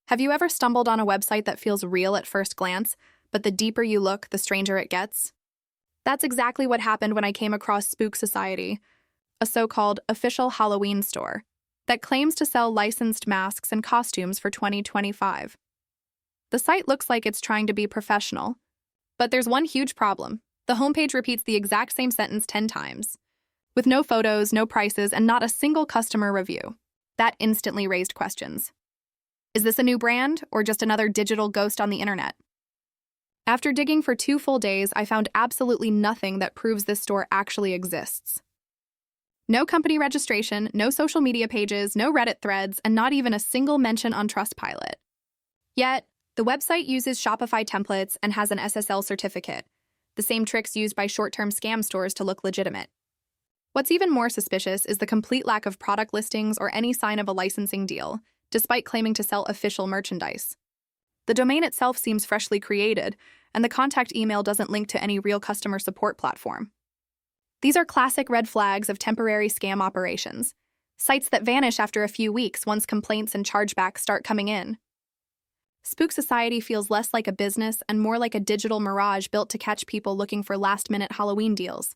Have you ever stumbled on a website that feels real at first glance, but the deeper you look, the stranger it gets? That's exactly what happened when I came across Spook Society, a so-called official Halloween store that claims to sell licensed masks and costumes for 2025. The site looks like it's trying to be professional, but there's one huge problem. The homepage repeats the exact same sentence 10 times, with no photos, no prices, and not a single customer review. That instantly raised questions. Is this a new brand, or just another digital ghost on the internet? After digging for 2 full days, I found absolutely nothing that proves this store actually exists. No company registration, no social media pages, no Reddit threads, and not even a single mention on Trustpilot. Yet, the website uses Shopify templates and has an SSL certificate, the same tricks used by short-term scam stores to look legitimate. What's even more suspicious is the complete lack of product listings or any sign of a licensing deal, despite claiming to sell official merchandise. The domain itself seems freshly created, and the contact email doesn't link to any real customer support platform. These are classic red flags of temporary scam operations, sites that vanish after a few weeks once complaints and chargebacks start coming in. Spook Society feels less like a business and more like a digital mirage built to catch people looking for last-minute Halloween deals.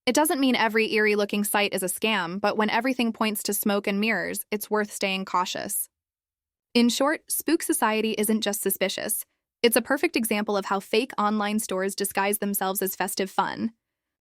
It doesn't mean every eerie-looking site is a scam, but when everything points to smoke and mirrors, it's worth staying cautious. In short, Spook Society isn't just suspicious. It's a perfect example of how fake online stores disguise themselves as festive fun.